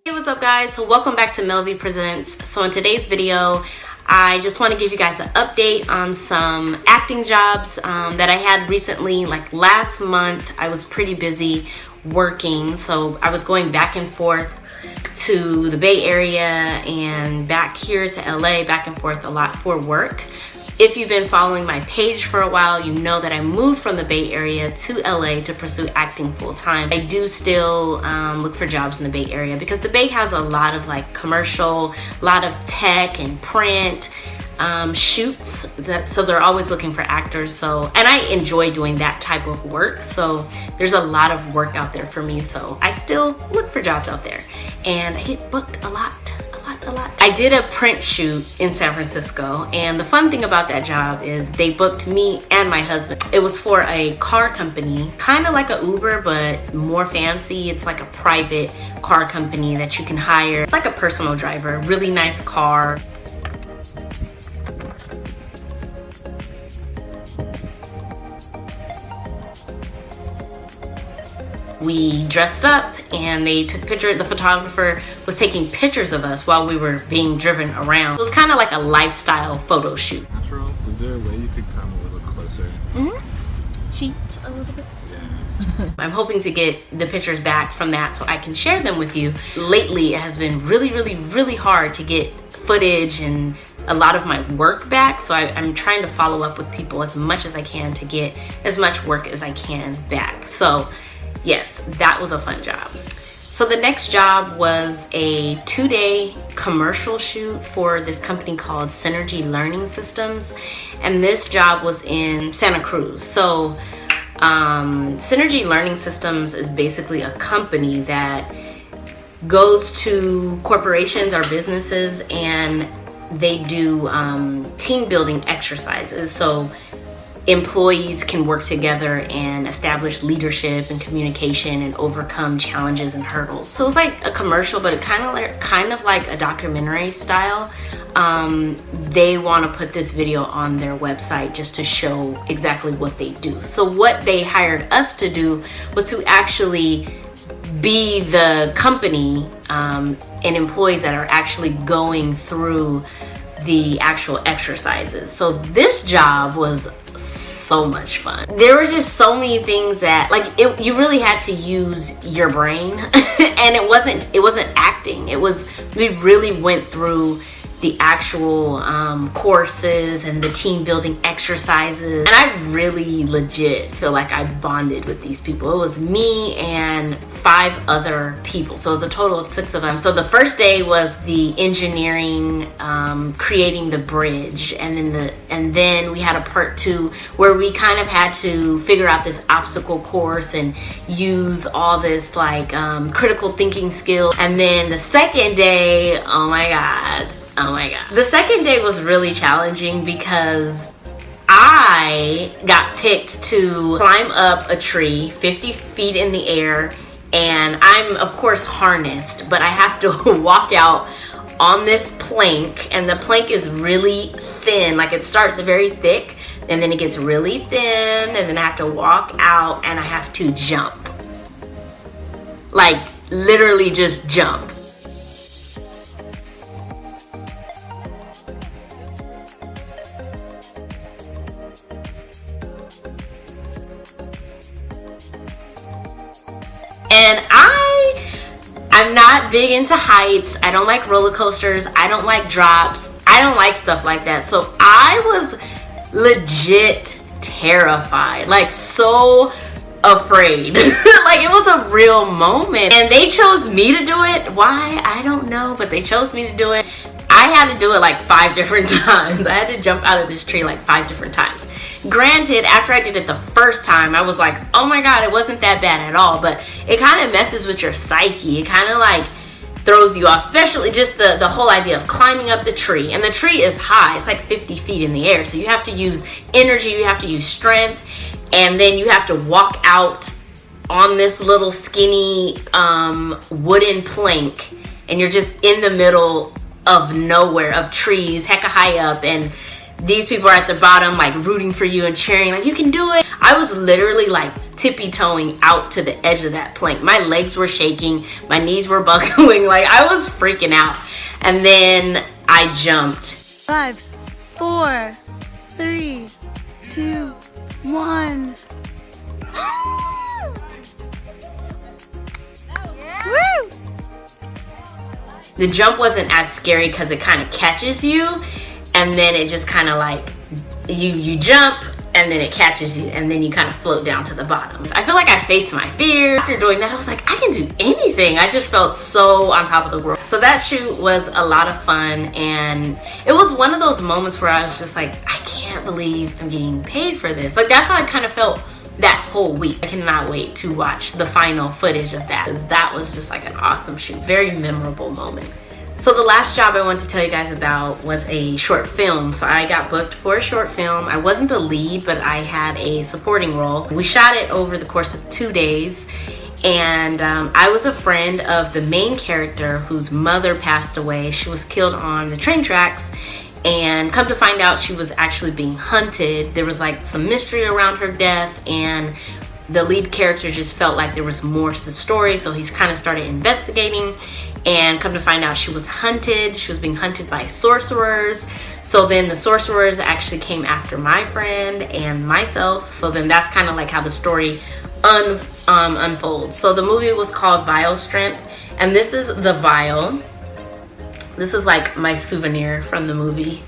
Hey, what's up guys? So welcome back to Mel V Presents. So in today's video, I just want to give you guys an update on some acting jobs that I had recently. Like last month, I was pretty busy working, so I was going back and forth to the Bay Area and back here to LA, back and forth a lot for work. If you've been following my page for a while, you know that I moved from the Bay Area to LA to pursue acting full time. I do still look for jobs in the Bay Area because the Bay has a lot of like commercial, a lot of tech and print shoots, so they're always looking for actors. And I enjoy doing that type of work, so there's a lot of work out there for me, so I still look for jobs out there and I get booked a lot. I did a print shoot in San Francisco, and the fun thing about that job is they booked me and my husband. It was for a car company, kind of like a Uber but more fancy. It's like a private car company that you can hire. It's like a personal driver, really nice car. We dressed up and they took pictures. The photographer was taking pictures of us while we were being driven around. It was kind of like a lifestyle photo shoot. Natural. Is there a way you could come a little closer? Cheat a little bit. Yeah. I'm hoping to get the pictures back from that so I can share them with you. Lately, it has been really hard to get footage and a lot of my work back. So I'm trying to follow up with people as much as I can to get as much work as I can back. So yes, that was a fun job. So the next job was a 2-day commercial shoot for this company called Synergy Learning Systems. And this job was in Santa Cruz. So Synergy Learning Systems is basically a company that goes to corporations or businesses and they do team building exercises. So employees can work together and establish leadership and communication and overcome challenges and hurdles. So it's like a commercial, but it kind of like a documentary style. They want to put this video on their website just to show exactly what they do. So what they hired us to do was to actually be the company and employees that are actually going through the actual exercises. So this job was so much fun. There were just so many things that you really had to use your brain and it wasn't acting. We really went through the actual courses and the team building exercises, and I really legit feel like I bonded with these people. It was me and 5 other people, so it was a total of 6 of them. So the first day was the engineering, creating the bridge, and then we had a part 2 where we kind of had to figure out this obstacle course and use all this like critical thinking skill. And then the second day, oh my god, the second day was really challenging because I got picked to climb up a tree 50 feet in the air, and I'm of course harnessed, but I have to walk out on this plank, and the plank is really thin. Like it starts very thick and then it gets really thin, and then I have to walk out and I have to jump. Like literally just jump. And I'm not big into heights. I don't like roller coasters. I don't like drops. I don't like stuff like that. So I was legit terrified, like so afraid. Like it was a real moment. And they chose me to do it. Why? I don't know, but they chose me to do it. I had to do it like 5 different times. I had to jump out of this tree like 5 different times. Granted, after I did it the first time, I was like, oh my god, it wasn't that bad at all, but it kind of messes with your psyche. It kind of like throws you off, especially just the whole idea of climbing up the tree. And the tree is high, it's like 50 feet in the air, so you have to use energy, you have to use strength, and then you have to walk out on this little skinny wooden plank, and you're just in the middle of nowhere, of trees, hecka high up, and these people are at the bottom like rooting for you and cheering like you can do it. I was literally like tippy-toeing out to the edge of that plank. My legs were shaking, my knees were buckling, like I was freaking out. And then I jumped. 5, 4, 3, 2, 1. Woo! The jump wasn't as scary because it kind of catches you, and then it just kind of like, you jump, and then it catches you, and then you kind of float down to the bottom. I feel like I faced my fear. After doing that, I was like, I can do anything. I just felt so on top of the world. So that shoot was a lot of fun, and it was one of those moments where I was just like, I can't believe I'm getting paid for this. Like, that's how I kind of felt that whole week. I cannot wait to watch the final footage of that, because that was just like an awesome shoot. Very memorable moment. So the last job I want to tell you guys about was a short film. So I got booked for a short film. I wasn't the lead, but I had a supporting role. We shot it over the course of 2 days, and I was a friend of the main character whose mother passed away. She was killed on the train tracks, and come to find out she was actually being hunted. There was like some mystery around her death, and the lead character just felt like there was more to the story, so he's kind of started investigating, and come to find out she was hunted. She was being hunted by sorcerers. So then the sorcerers actually came after my friend and myself. So then that's kind of like how the story unfolds. So the movie was called Vial Strength, and this is the vial. This is like my souvenir from the movie.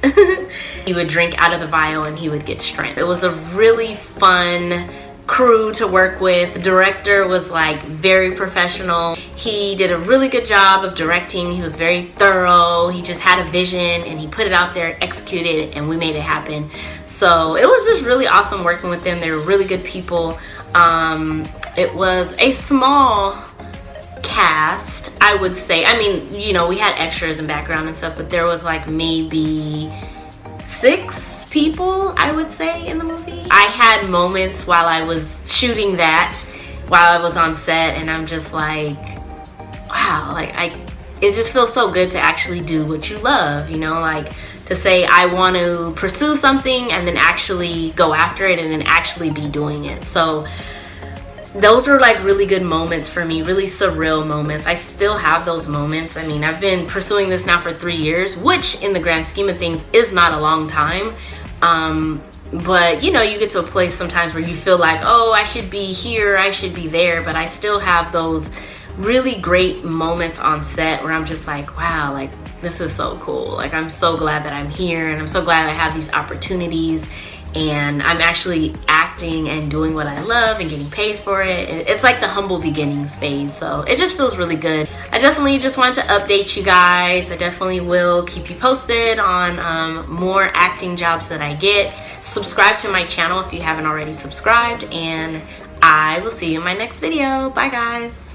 He would drink out of the vial and he would get strength. It was a really fun crew to work with. The director was like very professional. He did a really good job of directing. He was very thorough. He just had a vision and he put it out there, executed it, and we made it happen. So it was just really awesome working with them. They were really good people. It was a small cast, I would say. I mean, you know, we had extras and background and stuff, but there was like maybe 6 people, I would say, in the movie. I had moments while I was shooting that, while I was on set, and I'm just like, wow, like it just feels so good to actually do what you love, you know, like to say I want to pursue something and then actually go after it and then actually be doing it. So those were like really good moments for me, really surreal moments. I still have those moments. I mean, I've been pursuing this now for 3 years, which in the grand scheme of things is not a long time. But you know, you get to a place sometimes where you feel like, oh, I should be here, I should be there, but I still have those really great moments on set where I'm just like, wow, like this is so cool. Like I'm so glad that I'm here, and I'm so glad I have these opportunities, and I'm actually acting and doing what I love and getting paid for it. It's like the humble beginnings phase, so it just feels really good. I definitely just wanted to update you guys. I definitely will keep you posted on more acting jobs that I get. Subscribe to my channel if you haven't already subscribed, and I will see you in my next video. Bye guys.